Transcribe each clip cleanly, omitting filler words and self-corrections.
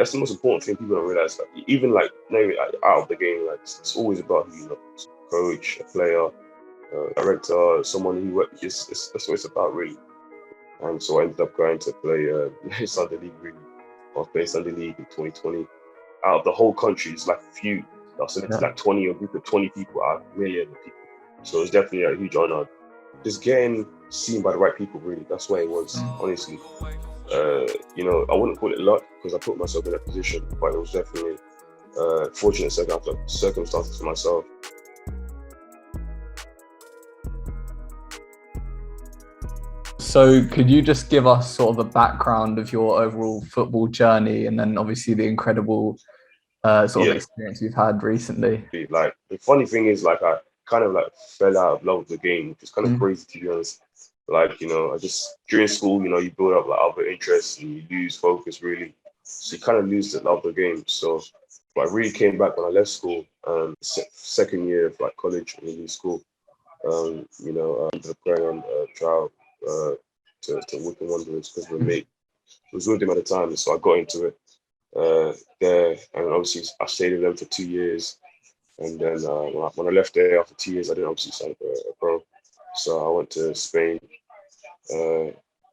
that's the most important thing people don't realize. Like even like maybe like, out of the game, like it's always about who you know, coach, a player, director, someone who works. That's what it's about really. And so I ended up going to play Sunday League really. I was playing Sunday League in 2020. Out of the whole country, it's like a few. I was selected like 20 or a group of 20 people out of a million people. So it's definitely a huge honor. Just getting seen by the right people really. That's what it was, honestly. You know, I wouldn't call it luck because I put myself in that position, but it was definitely fortunate circumstances for myself. So could you just give us sort of a background of your overall football journey and then obviously the incredible sort of experience you've had recently? Like the funny thing is like I kind of like fell out of love with the game, which is kind of crazy to be honest. Like, you know, I just during school, you know, you build up like other interests and you lose focus really. So you kind of lose the love of the game. So but I really came back when I left school, second year of like college and new school. You know, I ended up going on a trial to Wycombe Wanderers because we're mate. It was with him at the time, so I got into it there, and obviously I stayed with them for 2 years. And then when I left there after 2 years, I didn't obviously sign for a pro, so I went to Spain.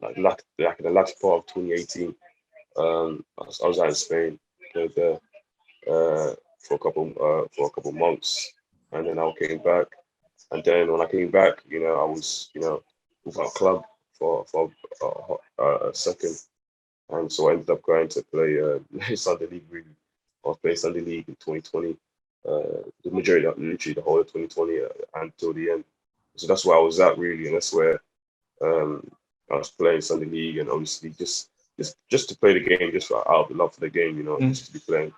Like in the latter part of 2018, I was out in Spain, played there for a couple months, and then I came back. And then when I came back, you know, I was without a club for a second. And so I ended up going to play Sunday League really. I was playing Sunday League in 2020, the majority, literally the whole of 2020 until the end. So that's where I was at really, and that's where I was playing Sunday League, and obviously just to play the game, just out of the love for the game, you know, just to be playing.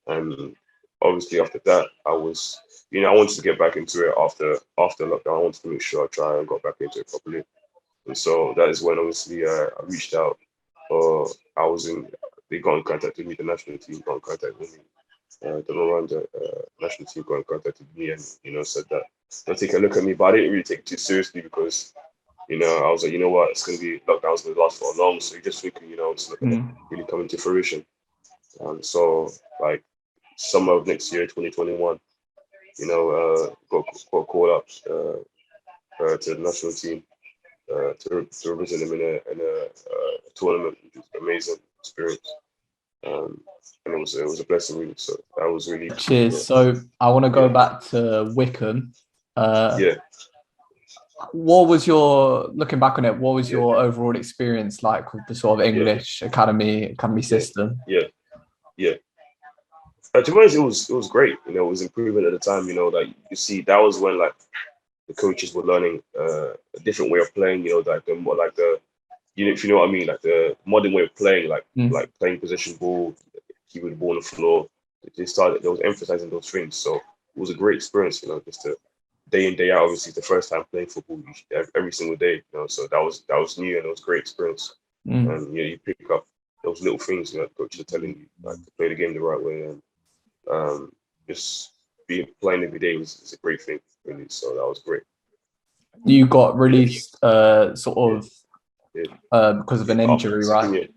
And obviously after that, I was, you know, I wanted to get back into it after lockdown. I wanted to make sure I try and got back into it properly. And so that is when obviously I reached out, or I was in. They got in contact with me. The national team got in contact with me. The Rwanda national team got in contact with me, and you know said that they'll take a look at me. But I didn't really take it too seriously because you know I was like, you know what, it's gonna be lockdown's gonna last for long, so you're just thinking, you know, it's not gonna really come into fruition. So like summer of next year, 2021, you know, got called up to the national team to represent them in a tournament, which was an amazing experience. And it was a blessing really. So that was really Cheers. So I want to go back to Wycombe. What was your, looking back on it, what was your overall experience like with the sort of English academy system? To be honest, it was great. You know, it was improvement at the time. You know, like you see, that was when like the coaches were learning a different way of playing. You know, like the more like the, you know, if you know what I mean, like the modern way of playing, like playing possession ball, keeping the ball on the floor. They was emphasizing those things. So it was a great experience. You know, just to day in day out. Obviously, the first time playing football every single day. You know, so that was new and it was a great experience. And you know, you pick up those little things. You know, coaches are telling you like to play the game the right way, and just being playing every day is a great thing, really. So that was great. You got released because of an injury, right? Year.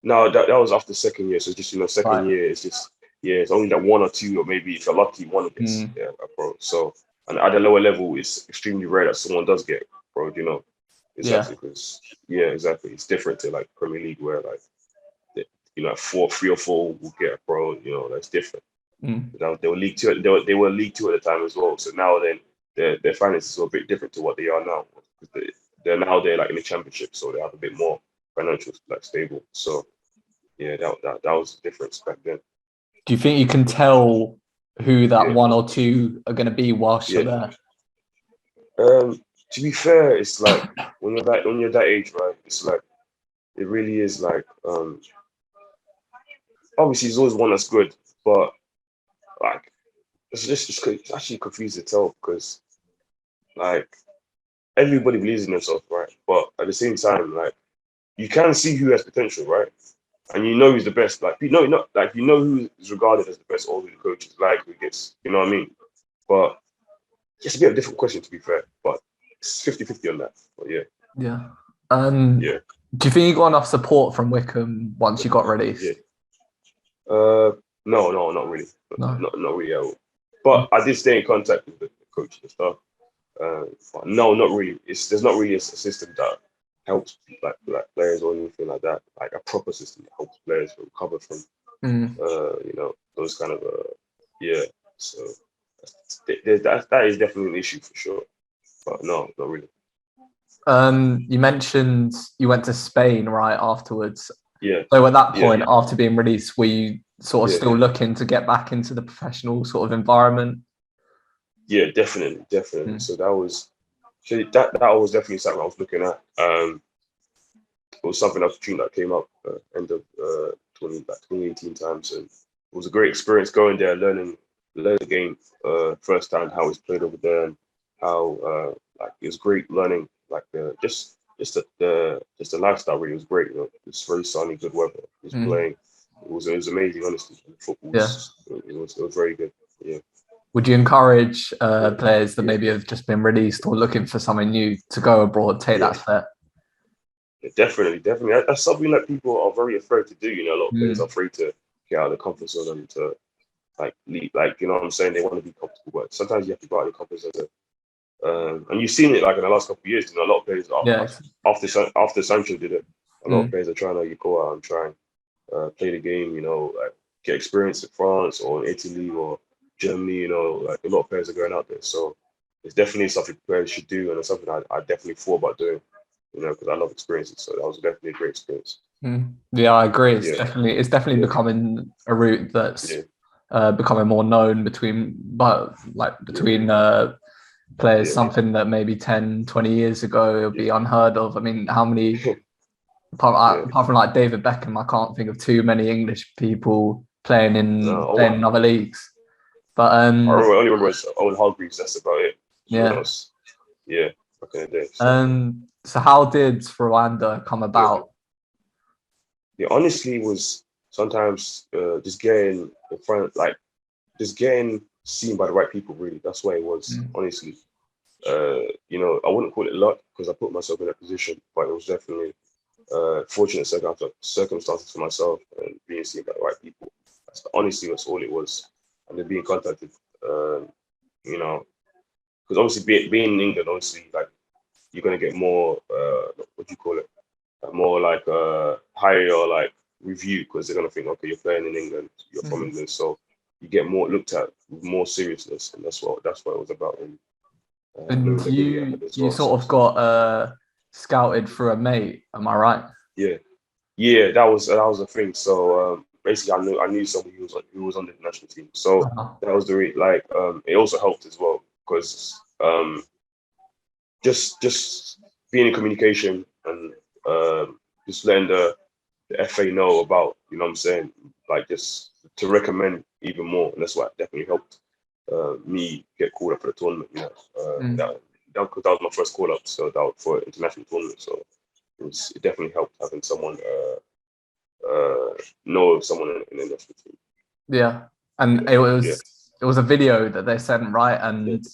No, that was after second year. So just, you know, second year is just, it's only that one or two, or maybe if you're lucky, one gets a pro. So, and at a lower level, it's extremely rare that someone does get pro, you know. Exactly, because exactly. It's different to like Premier League where like, you know, three or four will get a pro, you know, that's different. They were League Two. They were League Two at the time as well. So now then, their finances are a bit different to what they are now. They're like in the Championship, so they have a bit more financial like stable. So yeah, that was the difference back then. Do you think you can tell who that one or two are going to be whilst you're there? To be fair, it's like when you're that age, right? It's like it really is like obviously there's always one that's good, but like it's actually confused to tell because like everybody believes in themselves, right? But at the same time, like you can see who has potential, right? And you know who's the best. Like you know who is regarded as the best, or who the coach is like, who gets, you know what I mean? But it's a bit of a difficult question to be fair, but it's 50-50 on that. But yeah. Do you think you got enough support from Wycombe once you got released? No, not really, No. not really at all. But I did stay in contact with the coach and stuff. But no, not really. There's not really a system that helps like players or anything like that. Like a proper system that helps players recover from those kind of yeah. So that is definitely an issue for sure. But no, not really. You mentioned you went to Spain right afterwards. Yeah. So at that Yeah. point, after being released, were you sort of Yeah. still looking to get back into the professional sort of environment? Yeah, definitely. So that was definitely something I was looking at. It was something that came up end of 2018 times, and it was a great experience going there, learning the game first time, how it's played over there, and how like it was great learning like just the lifestyle. Really was great. It's very sunny, good weather. It was playing. It was amazing. Honestly, football it was very good. Yeah. Would you encourage players that maybe have just been released or looking for something new to go abroad, take that step? Yeah, definitely. That's something that people are very afraid to do. A lot of players are afraid to get out of the comfort zone and to like leave. Like, you know what I'm saying? They want to be comfortable, but sometimes you have to go out of the comfort zone. And you've seen it like in the last couple of years. A lot of players after Sancho did it. A lot of players are trying to go out and try and play the game. Like get experience in France or in Italy or Germany. Like a lot of players are going out there. So it's definitely something players should do, and it's something I definitely thought about doing. Because I love experiences. So that was definitely a great experience. Yeah, I agree. It's definitely becoming a route that's becoming more known between players. Something that maybe 10, 20 years ago it would be unheard of. I mean, how many apart from like David Beckham, I can't think of too many English people playing in other leagues. But I only remember Owen Hargreaves. That's about it. Yeah. Yeah. Okay. So how did Rwanda come about? Yeah, honestly, was sometimes just getting in front, like just getting seen by the right people. Really, that's why it was. Honestly, I wouldn't call it luck because I put myself in that position, but it was definitely fortunate circumstances for myself and being seen by the right people. Honestly, that's all it was. And then being contacted, because obviously being in England, obviously, like you're gonna get more. What do you call it? More like higher like review because they're gonna think, okay, you're playing in England, you're from England, so you get more looked at with more seriousness, and that's what it was about. And you sort of got scouted through a mate, am I right? Yeah, that was the thing. So basically, I knew someone who was on the national team, so that was it also helped as well because just being in communication and just letting the FA know about, you know what I'm saying, like just to recommend even more, and that's what definitely helped me get called up for the tournament. That was my first call up, so that was for an international tournament. So it definitely helped having someone know someone in the national team. Yeah, and it was a video that they sent, right? And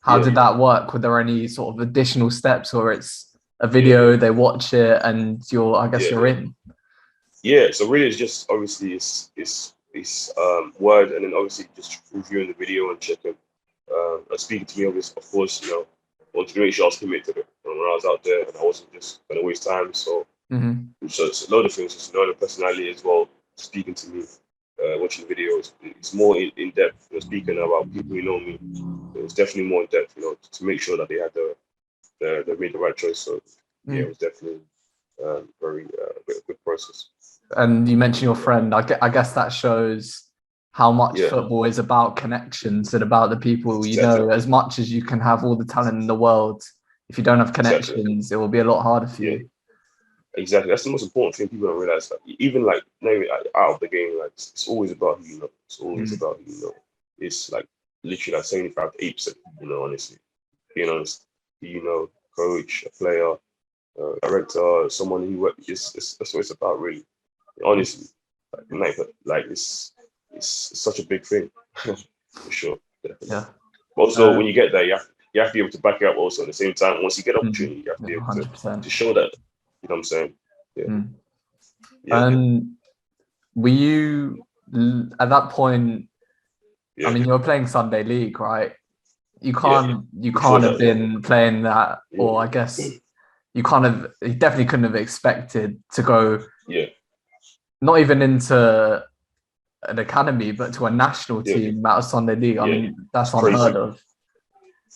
how did that work? Were there any sort of additional steps, or it's a video, they watch it, and you're in? Yeah, so really, it's just obviously it's word, and then obviously just reviewing the video and checking, speaking to me, obviously, of course, I wanted to make sure I was committed to it when I was out there, and I wasn't just gonna waste time. So it's a lot of things, just a lot of personality as well. Speaking to me, watching videos, it's more in depth. Speaking about people who know me, it's definitely more in depth. To make sure that they made the right choice. So yeah, it was definitely very good process. And you mentioned your friend. I guess that shows how much football is about connections and about the people you know. As much as you can have all the talent in the world, if you don't have connections, it will be a lot harder for you. Exactly. That's the most important thing people don't realize. Like, even like maybe out of the game, like it's always about who you know. It's always about who you know. It's like literally like 75 to 8%. Honestly, being honest, coach, a player, director, someone who works. That's what it's about, really. Honestly, it's such a big thing for sure. Definitely. Yeah. But also, when you get there, you have to be able to back it up. Also, at the same time, once you get opportunity, you have to be able to show that. You know what I'm saying? Yeah. And were you at that point, Yeah. I mean, you were playing Sunday League, right? You Yeah. can't have that, yeah. been playing that, Yeah. or I guess you definitely couldn't have expected to go Yeah. not even into an academy, but to a national Yeah. team out of Sunday League. I Yeah. mean, that's It's unheard crazy. of.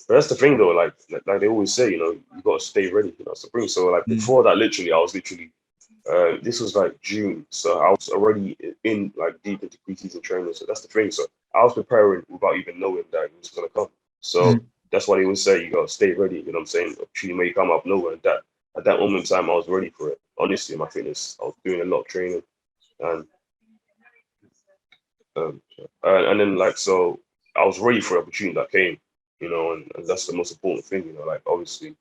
But that's the thing though, like they always say, you got to stay ready, that's the thing. So like before that, literally, I was literally, this was like June, so I was already in like deep into preseason training. So that's the thing. So I was preparing without even knowing that it was gonna come. So that's why they always say you gotta stay ready. You know what I'm saying? Opportunity may come up nowhere. And that at that moment in time, I was ready for it. Honestly, my fitness, I was doing a lot of training, and and then like so, I was ready for the opportunity that came. And that's the most important thing. Like obviously,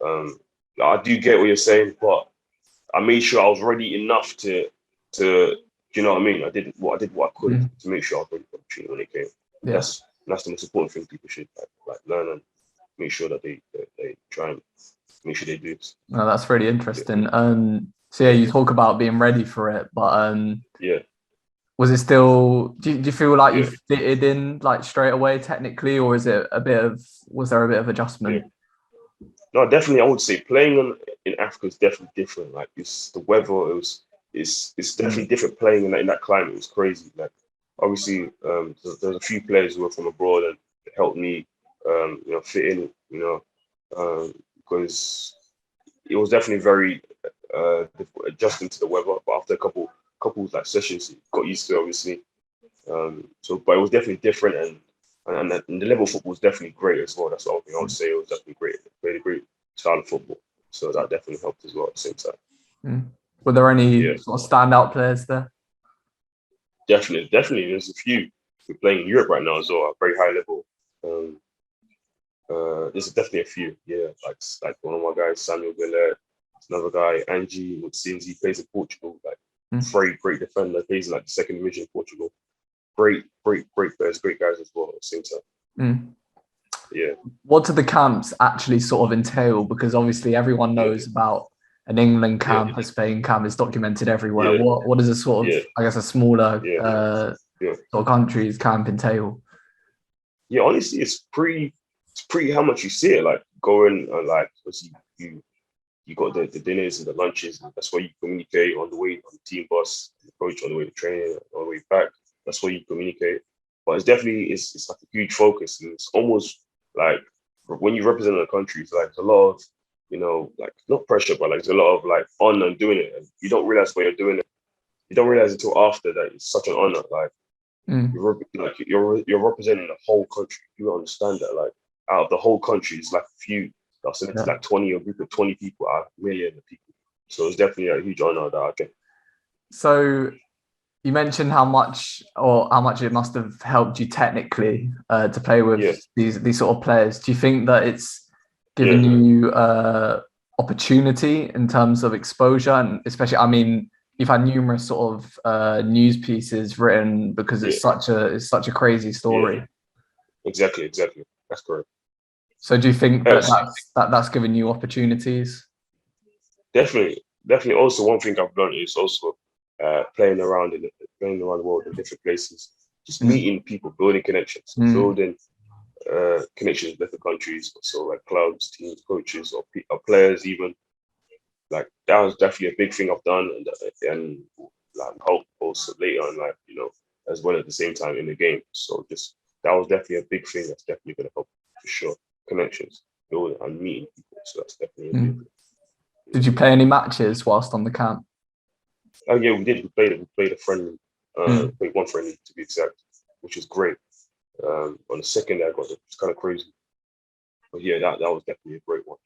I do get what you're saying, but I made sure I was ready enough to you know what I mean. I did what I could to make sure I was ready for the opportunity when it came. And Yeah. that's the most important thing people should like learn and make sure that they try and make sure they do this. No, that's really interesting. So yeah, you talk about being ready for it, but Yeah. was it still? Do you feel like you Yeah. fitted in like straight away technically, or is it was there a bit of adjustment? Yeah. No, definitely. I would say playing in Africa is definitely different. Like it's the weather. It's definitely different playing in that climate. It was crazy. Like obviously, there's a few players who were from abroad and it helped me, fit in. Because it was definitely very difficult adjusting to the weather. But after a couple like sessions, got used to it, obviously. But it was definitely different, and the level of football was definitely great as well. That's what I would say. It was definitely great, very great style of football. So that definitely helped as well at the same time. Were there any Yeah, sort of standout players there? definitely. There's a few. We're playing in Europe right now as well, at very high level. There's definitely a few. Yeah, like one of my guys, Samuel Gillette, another guy, Angie Mutsinzi, plays in Portugal. Like very great defender, plays in like the second division of Portugal. Great players, great guys as well at the same time. Yeah. What do the camps actually sort of entail? Because obviously everyone knows about an England camp, a Spain camp. It's documented everywhere. What is a sort of, I guess, a smaller sort of country's camp entail? Yeah, honestly, it's pretty how much you see it. Like going and like you got the dinners and the lunches. And that's where you communicate on the way on the team bus, the coach on the way to training, on the way back. That's where you communicate. But it's definitely it's like a huge focus, and it's almost like when you represent a country, it's like a lot of like not pressure, but like there's a lot of like honor doing it, and you don't realize when you're doing it. You don't realize until after that it's such an honor. Like you're representing the whole country. You understand that like out of the whole country, it's like a few. That's like 20, a group of 20 people out of a million of people. So it's definitely a huge honor that I get. So you mentioned how much it must have helped you technically to play with these sort of players. Do you think that it's given you opportunity in terms of exposure, and especially, I mean, you've had numerous sort of news pieces written because it's such a crazy story. Exactly. That's correct. So do you think that's given you opportunities? Definitely. Also, one thing I've learned is also playing around the world in different places, just meeting people, building connections, building connections with different countries, so like clubs, teams, coaches, or players even. Like that was definitely a big thing I've done, and like hope also later on, like as well at the same time in the game. So just that was definitely a big thing. That's definitely going to help for sure. Connections, building and meeting people. So that's definitely a big thing. Did you play any matches whilst on the camp? Oh yeah, we did. We played a friendly. Played one friendly to be exact, which was great. On the second, I got it's kind of crazy, but yeah, that was definitely a great one.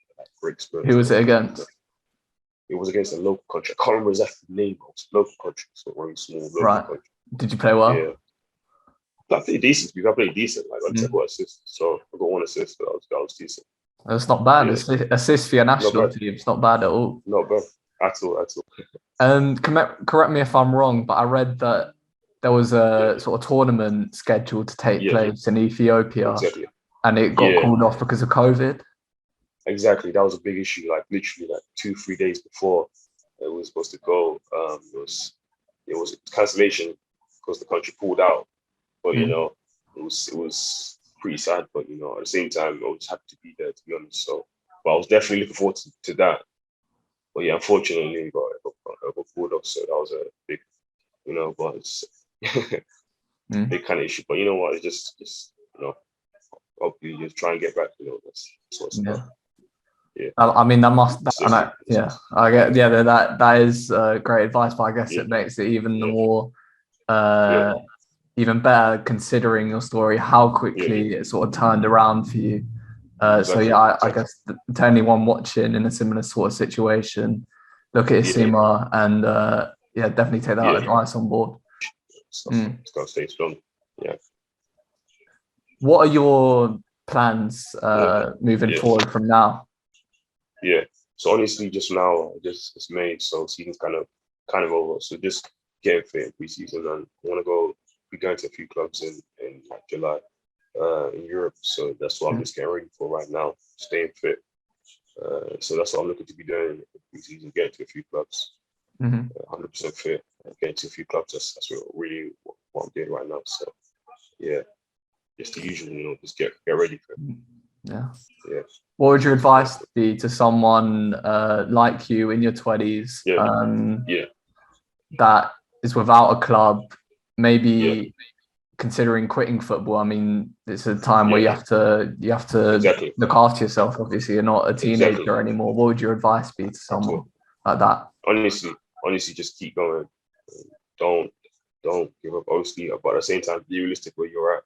Great experience. Who was it against? It was against a local country. I can't remember exactly the name. It was a local country, so very small local country. Did you play well? Yeah, I played decent. I played decent. Like I got assist, so I got one assist. That was decent. That's not bad. Yeah. Assist for your national team. It's not bad at all. Not bad at all. And correct me if I'm wrong, but I read that there was a sort of tournament scheduled to take place in Ethiopia, and it got called off because of COVID. Exactly, that was a big issue. Like literally, like 2-3 days before it was supposed to go, it was cancellation because the country pulled out. But you know, it was pretty sad. But you know, at the same time, I was happy to be there, to be honest. So, but I was definitely looking forward to that. But yeah, unfortunately, we got pulled off. So that was a big, you know, but it's big kind of issue. But you know what? It's just you know, hopefully just try and get back. You know, that's what's about. Yeah. I mean, that must. I get. Yeah, that is great advice. But I guess it makes it even the more, even better considering your story, how quickly it sort of turned around for you. So yeah, I guess to anyone watching in a similar sort of situation, look at Isima and definitely take that advice on board. It's gotta stay strong. Yeah. What are your plans moving forward from now? Yeah. So honestly, just now, it's May, so season's kind of over. So just getting fit in pre-season, and I want to be going to a few clubs in like July in Europe. So that's what I'm just getting ready for right now, staying fit. So that's what I'm looking to be doing in pre-season, getting to a few clubs, 100% fit, getting to a few clubs. That's really what I'm doing right now. So yeah, just the usual, you know, just get ready for it. Yeah. Yeah. What would your advice be to someone like you in your 20s that is without a club, maybe considering quitting football? I mean, it's a time where you have to look after yourself. Obviously, you're not a teenager anymore. What would your advice be to someone like that? Honestly, just keep going. Don't give up. Obviously, but at the same time, be realistic where you're at.